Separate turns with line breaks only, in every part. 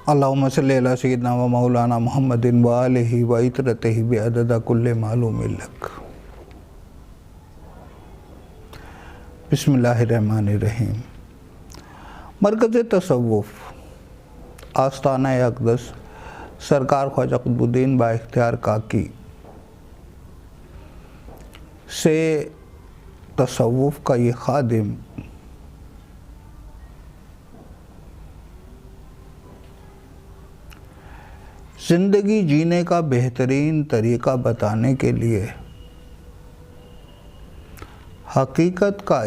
अल्लाहुम्मा सल्ली अला सय्यिदिना व मौलाना मुहम्मदिन व आलिहि व इतरतिहि बिअदद कुल्लि मालूमिन लक। बिस्मिल्लाहिर्रहमानिर्रहीम। मरकज़ तसव्वुफ़ आस्ताना अक़दस सरकार ख्वाजा क़ुतबुद्दीन बाइख्तियार काकी से तसव्वुफ़ का ये खादिम ज़िंदगी जीने का बेहतरीन तरीक़ा बताने के लिए हकीकत का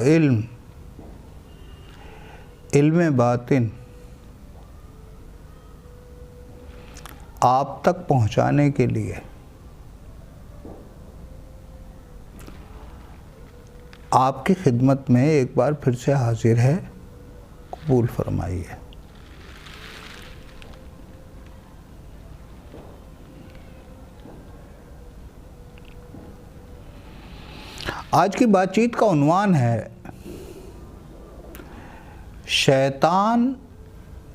इल्म बातिन आप तक पहुँचाने के लिए आपकी खिदमत में एक बार फिर से हाजिर है, कबूल फरमाइए। आज की बातचीत का उन्वान है शैतान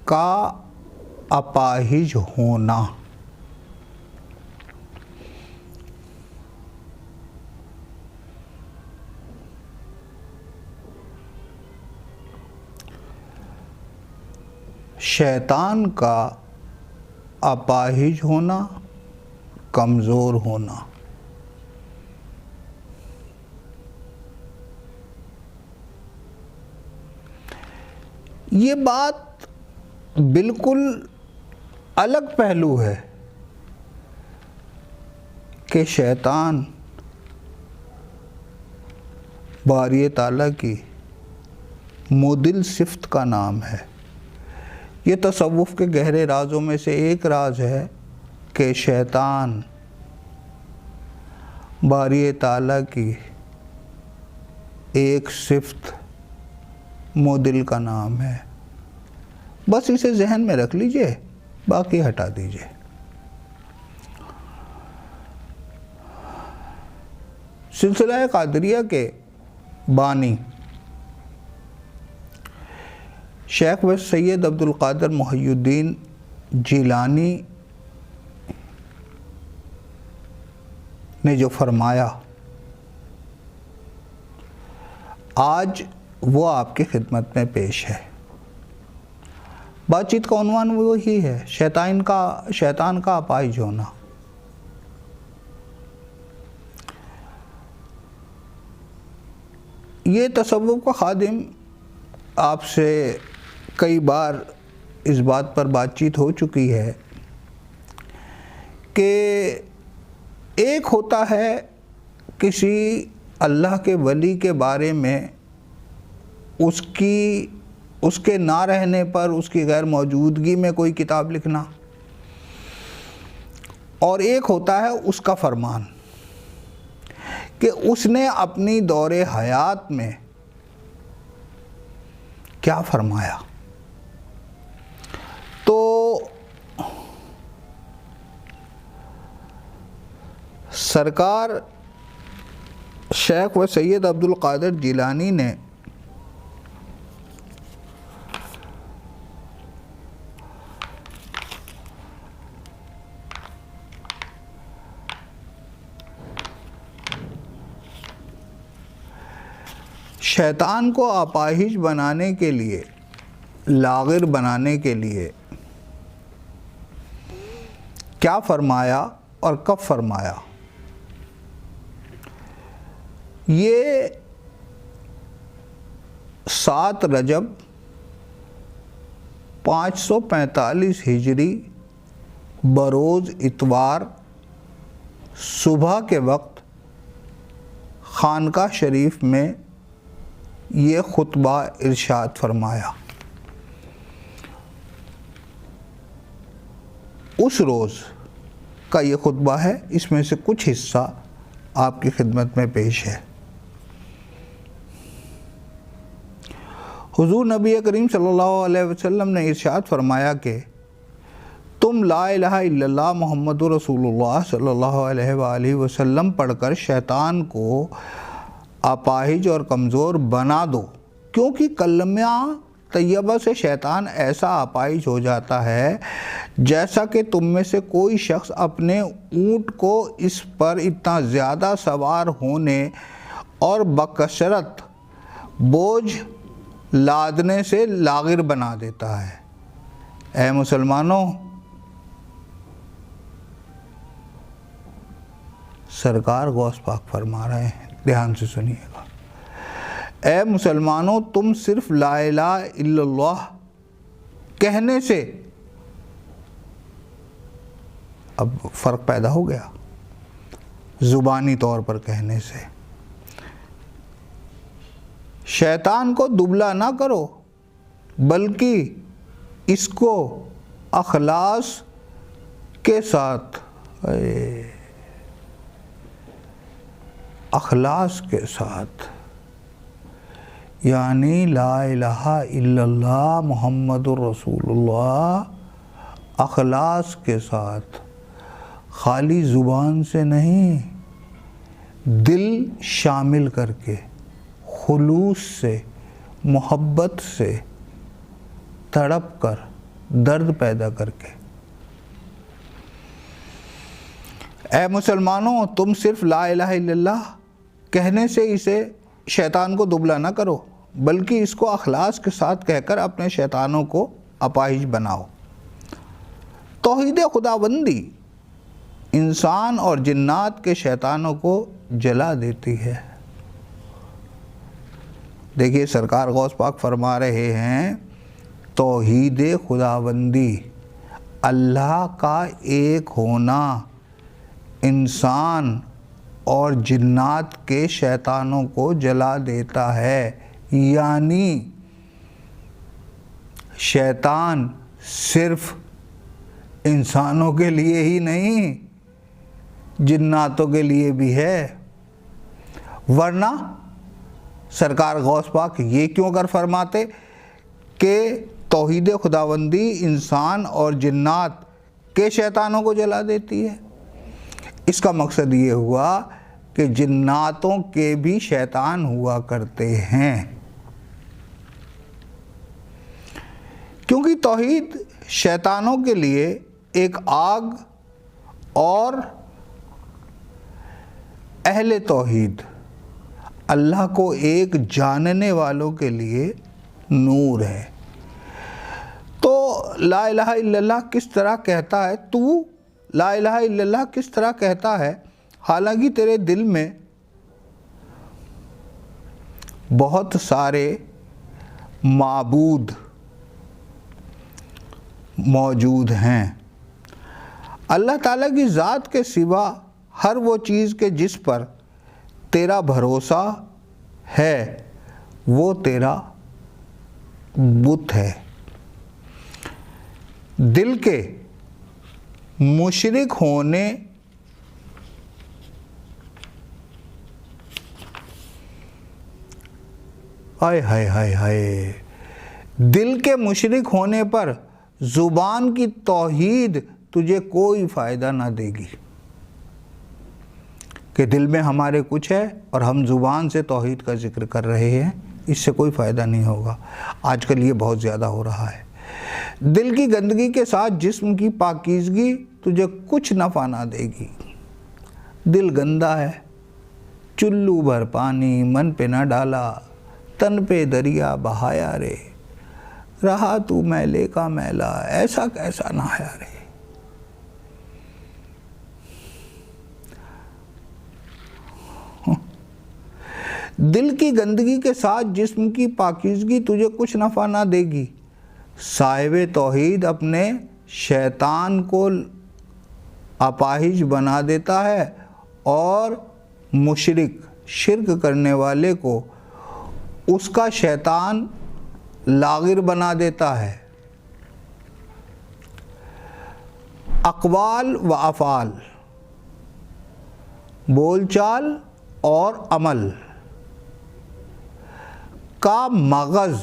का अपाहिज होना। शैतान का अपाहिज होना, कमज़ोर होना। ये बात बिल्कुल अलग पहलू है कि शैतान बारी ताला की मुदिल सिफ्त का नाम है। ये तसव्वुफ़ के गहरे राज़ों में से एक राज है कि शैतान बारी ताला की एक सिफ्त मुदिल का नाम है। बस इसे जहन में रख लीजिए, बाकी हटा दीजिए। सिलसिला क़ादरिया के बानी शेख व सैयद अब्दुल क़ादिर मुहियुद्दीन जिलानी ने जो फरमाया, आज वो आपकी खिदमत में पेश है। बातचीत का उन्वान वो ही है, शैतान का अपाहिज होना। ये तसव्वुफ़ का खादिम आपसे कई बार इस बात पर बातचीत हो चुकी है कि एक होता है किसी अल्लाह के वली के बारे में उसके ना रहने पर, उसकी गैर मौजूदगी में कोई किताब लिखना, और एक होता है उसका फरमान कि उसने अपनी दौरे हयात में क्या फरमाया। तो सरकार शेख व सैयद अब्दुल क़ादिर जिलानी ने शैतान को अपाहिज बनाने के लिए, लागिर बनाने के लिए क्या फरमाया और कब फरमाया, ये 7 रजब 545 हिजरी बरोज़ इतवार सुबह के वक्त खानका शरीफ में ये खुतबा इरशाद फरमाया। उस रोज़ का ये खुतबा है, इसमें से कुछ हिस्सा आपकी खिदमत में पेश है। हुज़ूर नबी करीम सल्लल्लाहु अलैहि वसल्लम ने इरशाद फरमाया कि तुम ला इलाहा इल्लल्लाह मुहम्मदुर रसूलुल्लाह सल्लल्लाहु अलैहि वसल्लम पढ़कर शैतान को अपाहिज और कमज़ोर बना दो, क्योंकि कलमा तैयबा से शैतान ऐसा अपाहिज हो जाता है जैसा कि तुम में से कोई शख्स अपने ऊँट को इस पर इतना ज़्यादा सवार होने और बकसरत बोझ लादने से लागिर बना देता है। ऐ मुसलमानों, सरकार गौस पाक फरमा रहे हैं, ध्यान से सुनिएगा। ऐ मुसलमानों, तुम सिर्फ ला इलाहा इल्लल्लाह कहने से, अब फ़र्क पैदा हो गया, ज़ुबानी तौर पर कहने से शैतान को दुबला ना करो, बल्कि इसको अखलास के साथ, अखलास के साथ, यानी ला इलाहा इल्लल्लाह मुहम्मदुर रसूलुल्लाह अखलास के साथ, खाली ज़ुबान से नहीं, दिल शामिल करके, खुलूस से, मोहब्बत से, तड़प कर, दर्द पैदा करके। ऐ मुसलमानों, तुम सिर्फ ला इलाहा इल्लल्लाह कहने से इसे शैतान को दुबला ना करो, बल्कि इसको अखलास के साथ कहकर अपने शैतानों को अपाहिज बनाओ। तौहीद खुदाबंदी इंसान और जिन्नात के शैतानों को जला देती है। देखिए, सरकार गौस पाक फरमा रहे हैं, तौहीद खुदाबंदी, अल्लाह का एक होना, इंसान और जिन्नात के शैतानों को जला देता है। यानी शैतान सिर्फ इंसानों के लिए ही नहीं, जिन्नातों के लिए भी है। वरना सरकार गौस पाक ये क्यों कर फरमाते कि तौहीद खुदाबंदी इंसान और जिन्नात के शैतानों को जला देती है। इसका मकसद ये हुआ कि जिन्नातों के भी शैतान हुआ करते हैं, क्योंकि तौहीद शैतानों के लिए एक आग और अहले तौहीद अल्लाह को एक जानने वालों के लिए नूर है। तो ला इलाहा इल्लल्लाह किस तरह कहता है, तू ला इलाहा इल्लल्लाह किस तरह कहता है, हालांकि तेरे दिल में बहुत सारे माबूद मौजूद हैं। अल्लाह ताला की ज़ात के सिवा हर वो चीज़ के जिस पर तेरा भरोसा है वो तेरा बुत है। दिल के मुशरिक होने हाय हाय हाय हाय, दिल के मुशरिक होने पर ज़ुबान की तौहीद तुझे कोई फ़ायदा ना देगी। कि दिल में हमारे कुछ है और हम ज़ुबान से तौहीद का जिक्र कर रहे हैं, इससे कोई फ़ायदा नहीं होगा। आजकल ये बहुत ज़्यादा हो रहा है। दिल की गंदगी के साथ जिस्म की पाकीज़गी तुझे कुछ नफ़ा ना देगी। दिल गंदा है, चुल्लू भर पानी मन पे ना डाला, तन पे दरिया बहाया रे, रहा तू मैले का मैला, ऐसा कैसा नहाया रे। दिल की गंदगी के साथ जिस्म की पाकीज़गी तुझे कुछ नफ़ा ना देगी। साहिब तौहीद अपने शैतान को अपाहिज बना देता है और मुशरिक शिर्क करने वाले को उसका शैतान लागिर बना देता है। अक़वाल व अफ़ाल, बोलचाल और अमल का मगज़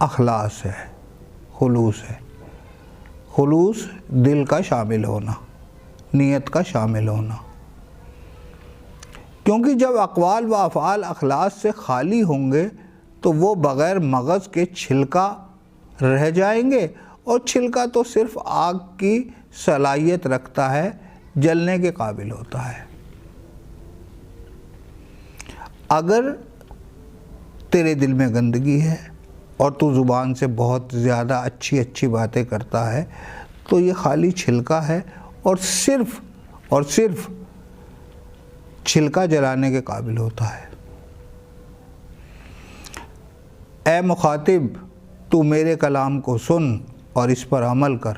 अखलास है, खुलूस है। खुलूस दिल का शामिल होना, नीयत का शामिल होना। क्योंकि जब अक़वाल व अफ़ाल अखलास से खाली होंगे तो वो बग़ैर मगज़ के छिलका रह जाएंगे, और छिलका तो सिर्फ आग की सलाहियत रखता है, जलने के काबिल होता है। अगर तेरे दिल में गंदगी है और तू ज़ुबान से बहुत ज़्यादा अच्छी अच्छी बातें करता है, तो ये खाली छिलका है और सिर्फ छिलका जलाने के काबिल होता है। ए मुखातिब, तू मेरे कलाम को सुन और इस पर अमल कर,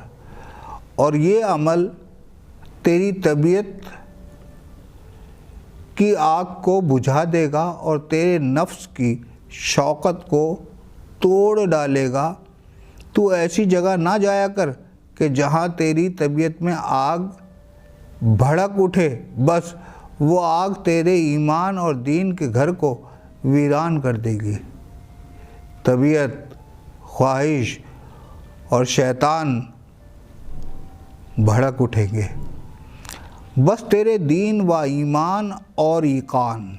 और ये अमल तेरी तबीयत की आग को बुझा देगा और तेरे नफ्स की शौकत को तोड़ डालेगा। तू ऐसी जगह ना जाया कर कि जहाँ तेरी तबीयत में आग भड़क उठे, बस वो आग तेरे ईमान और दीन के घर को वीरान कर देगी। तबीयत, ख्वाहिश और शैतान भड़क उठेंगे, बस तेरे दीन व ईमान और ईकान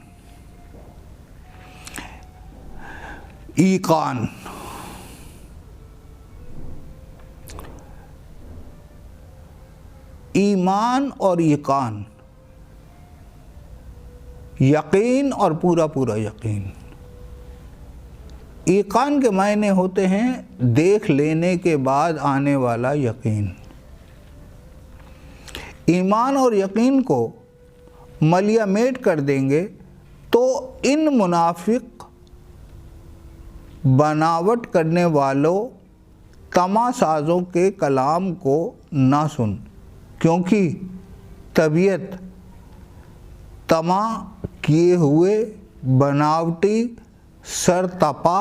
ईमान और ईकान, यकीन और पूरा पूरा यकीन। ईकान के मायने होते हैं देख लेने के बाद आने वाला यकीन। ईमान और यकीन को मलियामेट कर देंगे तो इन मुनाफिक बनावट करने वालों तमासाजों के कलाम को ना सुन, क्योंकि तबीयत तमा किए हुए बनावटी सरतपा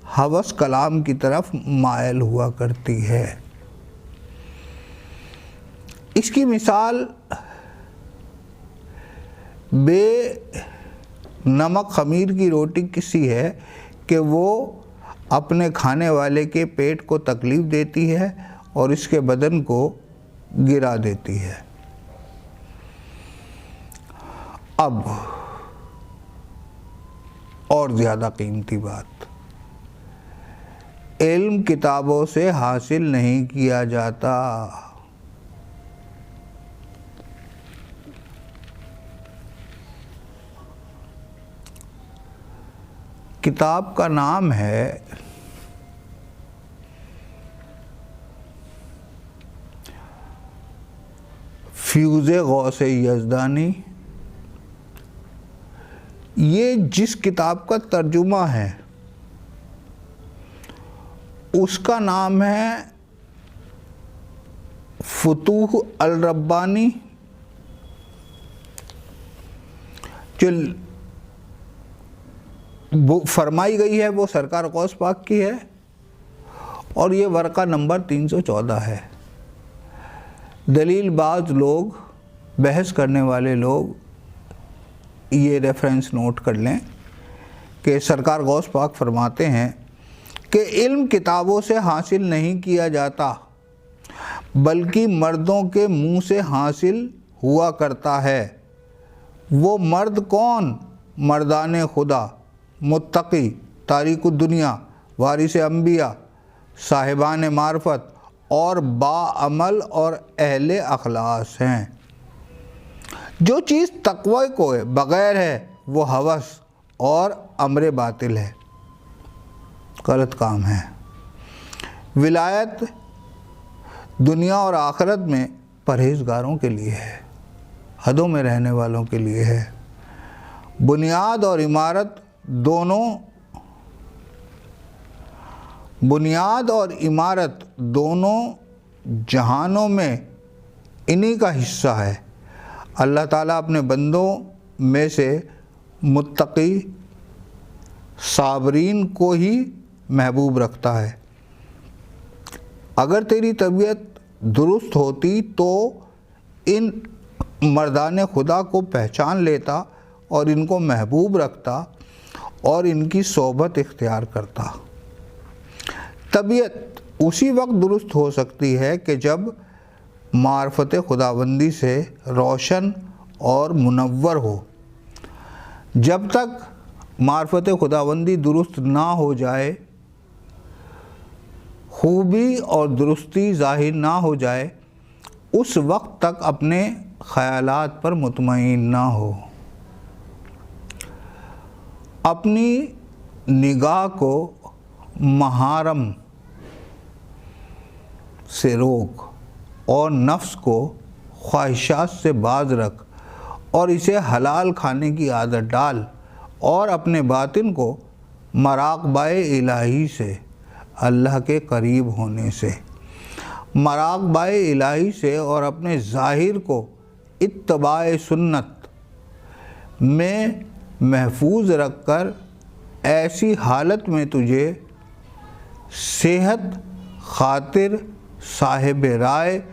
हवस कलाम की तरफ मायल हुआ करती है। इसकी मिसाल नमक खमीर की रोटी किसी है कि वो अपने खाने वाले के पेट को तकलीफ़ देती है और इसके बदन को गिरा देती है। अब और ज़्यादा कीमती बात, इल्म किताबों से हासिल नहीं किया जाता। किताब का नाम है फ्यूज़े गौसे यज़दानी। ये जिस किताब का तर्जुमा है उसका नाम है फुतूह अल रब्बानी, जो फरमाई गई है वो सरकार गौस पाक की है, और ये वर्का नंबर 314 है। दलील बाज लोग, बहस करने वाले लोग ये रेफरेंस नोट कर लें कि सरकार गौस पाक फरमाते हैं कि इल्म किताबों से हासिल नहीं किया जाता, बल्कि मर्दों के मुंह से हासिल हुआ करता है। वो मर्द कौन? मर्दाने खुदा, मुत्तकी, तारीकुद दुनिया, वारिस अंबिया, साहिबान मार्फत और बाअमल और अहले अखलास हैं। जो चीज़ तक़वा को बग़ैर है वो हवस और अमर बातिल है, गलत काम है। विलायत दुनिया और आखिरत में परहेज़गारों के लिए है, हदों में रहने वालों के लिए है। बुनियाद और इमारत दोनों जहानों में इन्हीं का हिस्सा है। अल्लाह ताला अपने बंदों में से मुत्तकी साबरीन को ही महबूब रखता है। अगर तेरी तबीयत दुरुस्त होती तो इन मर्दाने खुदा को पहचान लेता और इनको महबूब रखता और इनकी सोबत इख्तियार करता। तबीयत उसी वक्त दुरुस्त हो सकती है कि जब मार्फत खुदाबंदी से रोशन और मुनव्वर हो। जब तक मार्फत खुदाबंदी दुरुस्त ना हो जाए, खूबी और दुरुस्ती ज़ाहिर ना हो जाए, उस वक्त तक अपने ख़यालात पर मुतमईन ना हो। अपनी निगाह को महारम से रोक और नफ्स को ख्वाहिशात से बाज रख और इसे हलाल खाने की आदत डाल और अपने बातिन को मराक़बाए इलाही से, अल्लाह के करीब होने से, मराक़बाए इलाही से और अपने ज़ाहिर को इत्तबाए सुन्नत में महफूज रख कर ऐसी हालत में तुझे सेहत खातिर साहिब राय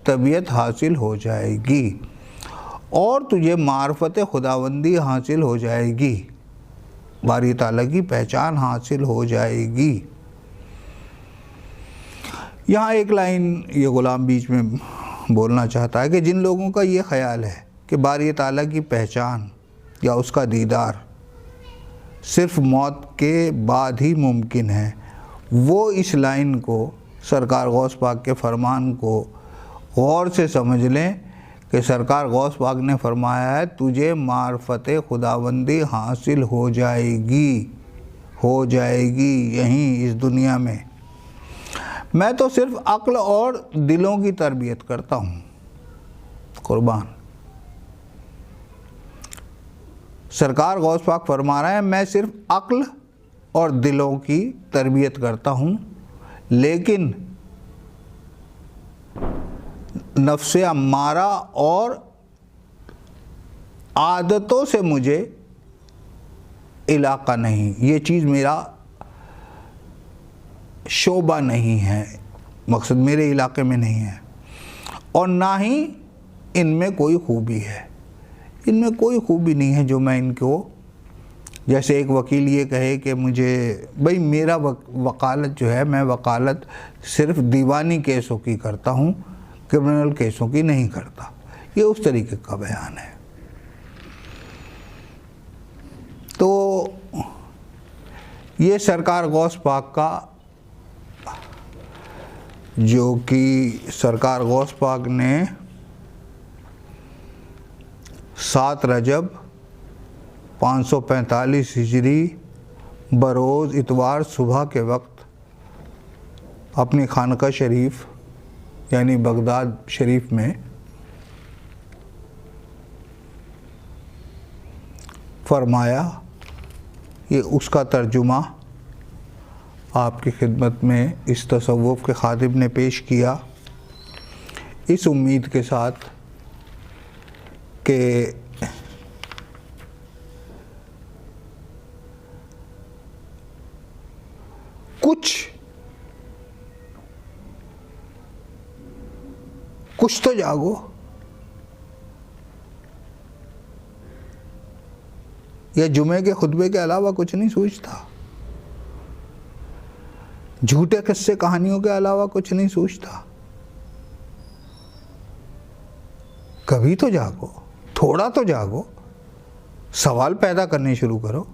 तबीयत हासिल हो जाएगी और तुझे मार्फत खुदाबंदी हासिल हो जाएगी, बारी ताला की पहचान हासिल हो जाएगी। यहाँ एक लाइन ये ग़ुलाम बीच में बोलना चाहता है कि जिन लोगों का ये ख़याल है कि बारी ताला की पहचान या उसका दीदार सिर्फ़ मौत के बाद ही मुमकिन है, वो इस लाइन को, सरकार गौस पाक के फ़रमान को गौर से समझ लें कि सरकार गौस पाक ने फ़रमाया है तुझे मार्फत खुदाबंदी हासिल हो जाएगी यहीं इस दुनिया में। मैं तो सिर्फ़ अक्ल और दिलों की तरबियत करता हूँ, कुर्बान। सरकार गौस पाक फरमा रहे हैं मैं सिर्फ अक्ल और दिलों की तरबियत करता हूँ, लेकिन नफ्से अम्मारा और आदतों से मुझे इलाका नहीं, ये चीज़ मेरा शोबा नहीं है, मकसद मेरे इलाके में नहीं है, और ना ही इनमें कोई खूबी है। इनमें कोई खूबी नहीं है जो मैं इनको, जैसे एक वकील ये कहे कि मुझे भाई मेरा वकालत जो है, मैं वकालत सिर्फ दीवानी केसों की करता हूँ, क्रिमिनल केसों की नहीं करता, ये उस तरीके का बयान है। तो ये सरकार गौस पाक का, जो कि सरकार गौस पाक ने 7 रजब 545 हिजरी बरोज़ इतवार सुबह के वक्त अपनी खानका शरीफ यानी बगदाद शरीफ में फरमाया, ये उसका तर्जुमा आपकी खिदमत में इस तसव्वुफ़ के खातिब ने पेश किया, इस उम्मीद के साथ कि कुछ तो जागो। या जुमे के खुतबे के अलावा कुछ नहीं सूझता, झूठे किस्से कहानियों के अलावा कुछ नहीं सूझता। कभी तो जागो, थोड़ा तो जागो, सवाल पैदा करने शुरू करो।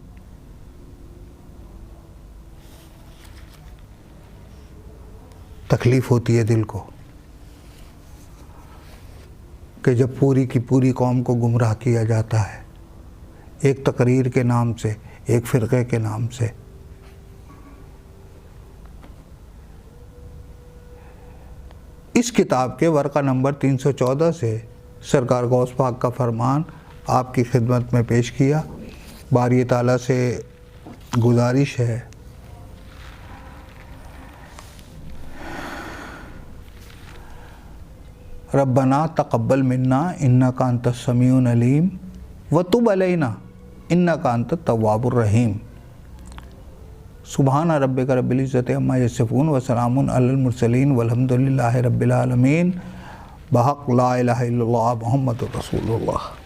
तकलीफ होती है दिल को कि जब पूरी की पूरी कौम को गुमराह किया जाता है एक तकरीर के नाम से, एक फ़िरक़े के नाम से। इस किताब के वर्क़ा नंबर 314 से सरकार गौस पाक का फरमान आपकी खिदमत में पेश किया। बारी ताला से गुजारिश है रब्बना तक़ब्बल मिन्ना इन्नका अंतस समीउल अलीम व तुब अलैना इन्नका अंतत तव्वाबुर रहीम। सुबहान रब्बिका रब्बिल इज़्ज़ति अम्मा यसिफ़ून व सलामुन अलल मुरसलीन वल्हम्दुलिल्लाहि रब्बिल आलमीन। बहक़ ला इलाहा इल्लल्लाह मुहम्मदुर रसूलुल्लाह।